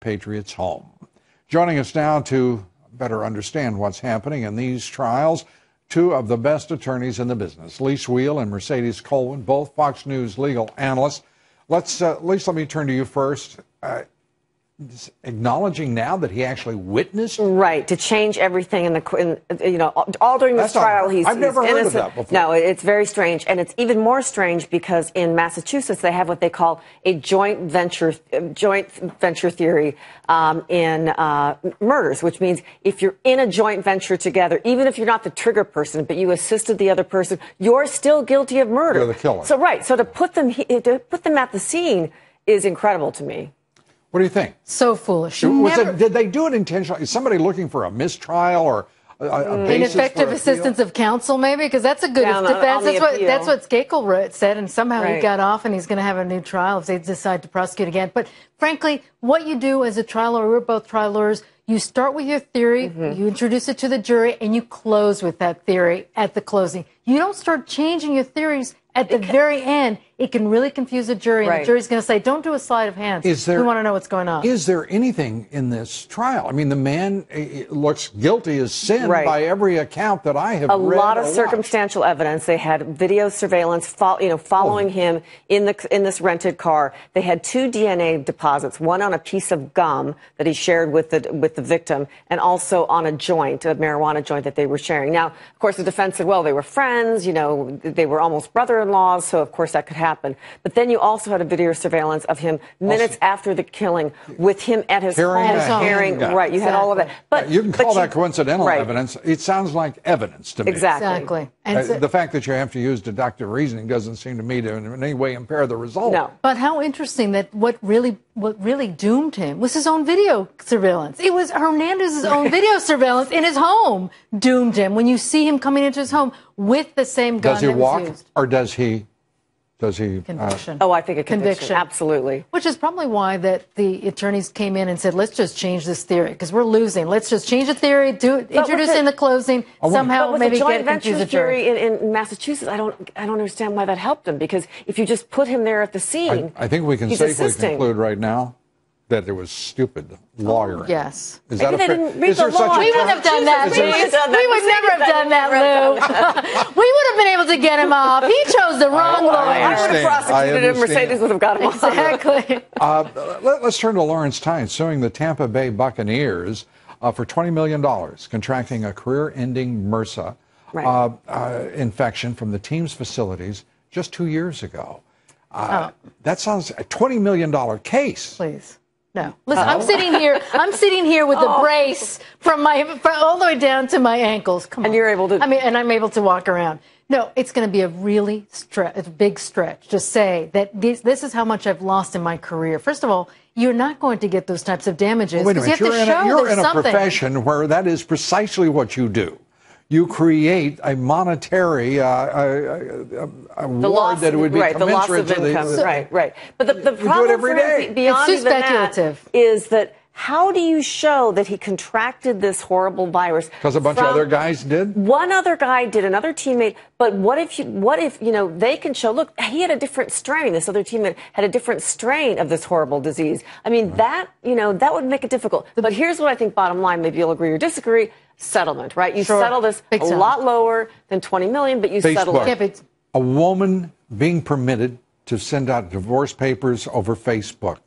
Patriots home. Joining us now to better understand what's happening in these trials, two of the best attorneys in the business, Lise Wheel and Mercedes Colvin, both Fox News legal analysts. Lise, let me turn to you first. Acknowledging now that he actually witnessed, right, to change everything all during this trial. I've never heard of that before. No, it's very strange, and it's even more strange because in Massachusetts they have what they call a joint venture theory in murders, which means if you're in a joint venture together, even if you're not the trigger person, but you assisted the other person, you're still guilty of murder. You're the killer. So to put them at the scene is incredible to me. What do you think? So foolish. Did they do it intentionally? Is somebody looking for a mistrial or a basis ineffective for assistance of counsel, maybe? Because that's a good defense. That's what Skakel said, and somehow he got off, and he's going to have a new trial if they decide to prosecute again. But frankly, what you do as a trial lawyer, we're both trial lawyers, you start with your theory, you introduce it to the jury, and you close with that theory at the closing. You don't start changing your theories at the very end. It can really confuse a jury, and the jury's going to say, don't do a sleight of hand. We want to know what's going on. Is there anything in this trial? I mean, the man looks guilty as sin by every account that I have read. A lot of circumstantial evidence. They had video surveillance following him in this rented car. They had 2 DNA deposits, one on a piece of gum that he shared with the victim, and also on a joint, a marijuana joint that they were sharing. Now, of course, the defense said, well, they were friends, they were almost brother-in-laws, so of course that could happen. But then you also had a video surveillance of him minutes after the killing with him at his home carrying. Right, you had all of that. But you can call that coincidental evidence. It sounds like evidence to me. Exactly. And the fact that you have to use deductive reasoning doesn't seem to me to in any way impair the result. No. But how interesting that what really doomed him was his own video surveillance. It was Hernandez's own video surveillance in his home doomed him. When you see him coming into his home with the same gun that was used. Or does he? Conviction. I think a conviction. Absolutely. Which is probably why that the attorneys came in and said, let's just change this theory because we're losing. Let's just change the theory, introduce it in the closing, somehow maybe get confuse the jury. In Massachusetts, I don't understand why that helped him, because if you just put him there at the scene, I think we can safely conclude right now that it was stupid lawyering. Yes. Is that they didn't read the law. We wouldn't have done that. We would never have done that, Lou. We would have been able to get him off. He chose the wrong lawyer. I would have prosecuted him. Mercedes would have got him off. Exactly. Let's turn to Lawrence Tynes suing the Tampa Bay Buccaneers for $20 million, contracting a career-ending MRSA infection from the team's facilities just 2 years ago. That sounds a $20 million case. Please. No. Listen, I'm sitting here with a brace from all the way down to my ankles. Come on. And you're able to. And I'm able to walk around. No, it's going to be a really big stretch to say that this is how much I've lost in my career. First of all, you're not going to get those types of damages. Wait a minute. You're in a profession where that is precisely what you do. You create a monetary award that would be commensurate to the loss of income. Right. But the problem beyond even that is that how do you show that he contracted this horrible virus? Because a bunch of other guys did? One other guy did, another teammate. But what if they can show, look, he had a different strain. This other teammate had a different strain of this horrible disease. I mean, that would make it difficult. But here's what I think, bottom line, maybe you'll agree or disagree. Settlement, right? You settle this a lot lower than $20 million, but you settle it. A woman being permitted to send out divorce papers over Facebook.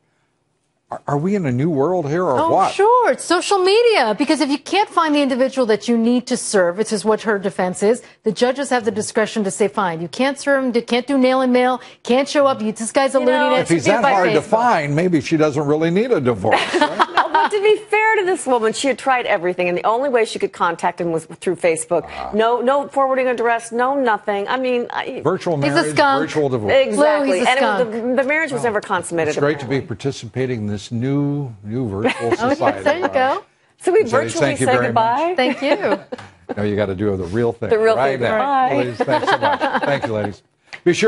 Are we in a new world here, or what? Oh, sure. It's social media. Because if you can't find the individual that you need to serve, which is what her defense is, the judges have the discretion to say, fine, you can't serve him, can't do nail and mail, can't show up, this guy's a lunatic. If he's that hard to find, maybe she doesn't really need a divorce. Right? But to be fair to this woman, she had tried everything, and the only way she could contact him was through Facebook. No forwarding address, no nothing. I mean, virtual marriage, virtual divorce. Exactly. And the marriage was never consummated. It's great to be participating in this new virtual society. There you go. So we virtually say goodbye. Thank you. No, you got to do the real thing. The real thing. Bye. Ladies, thanks so much. Thank you, ladies. Be sure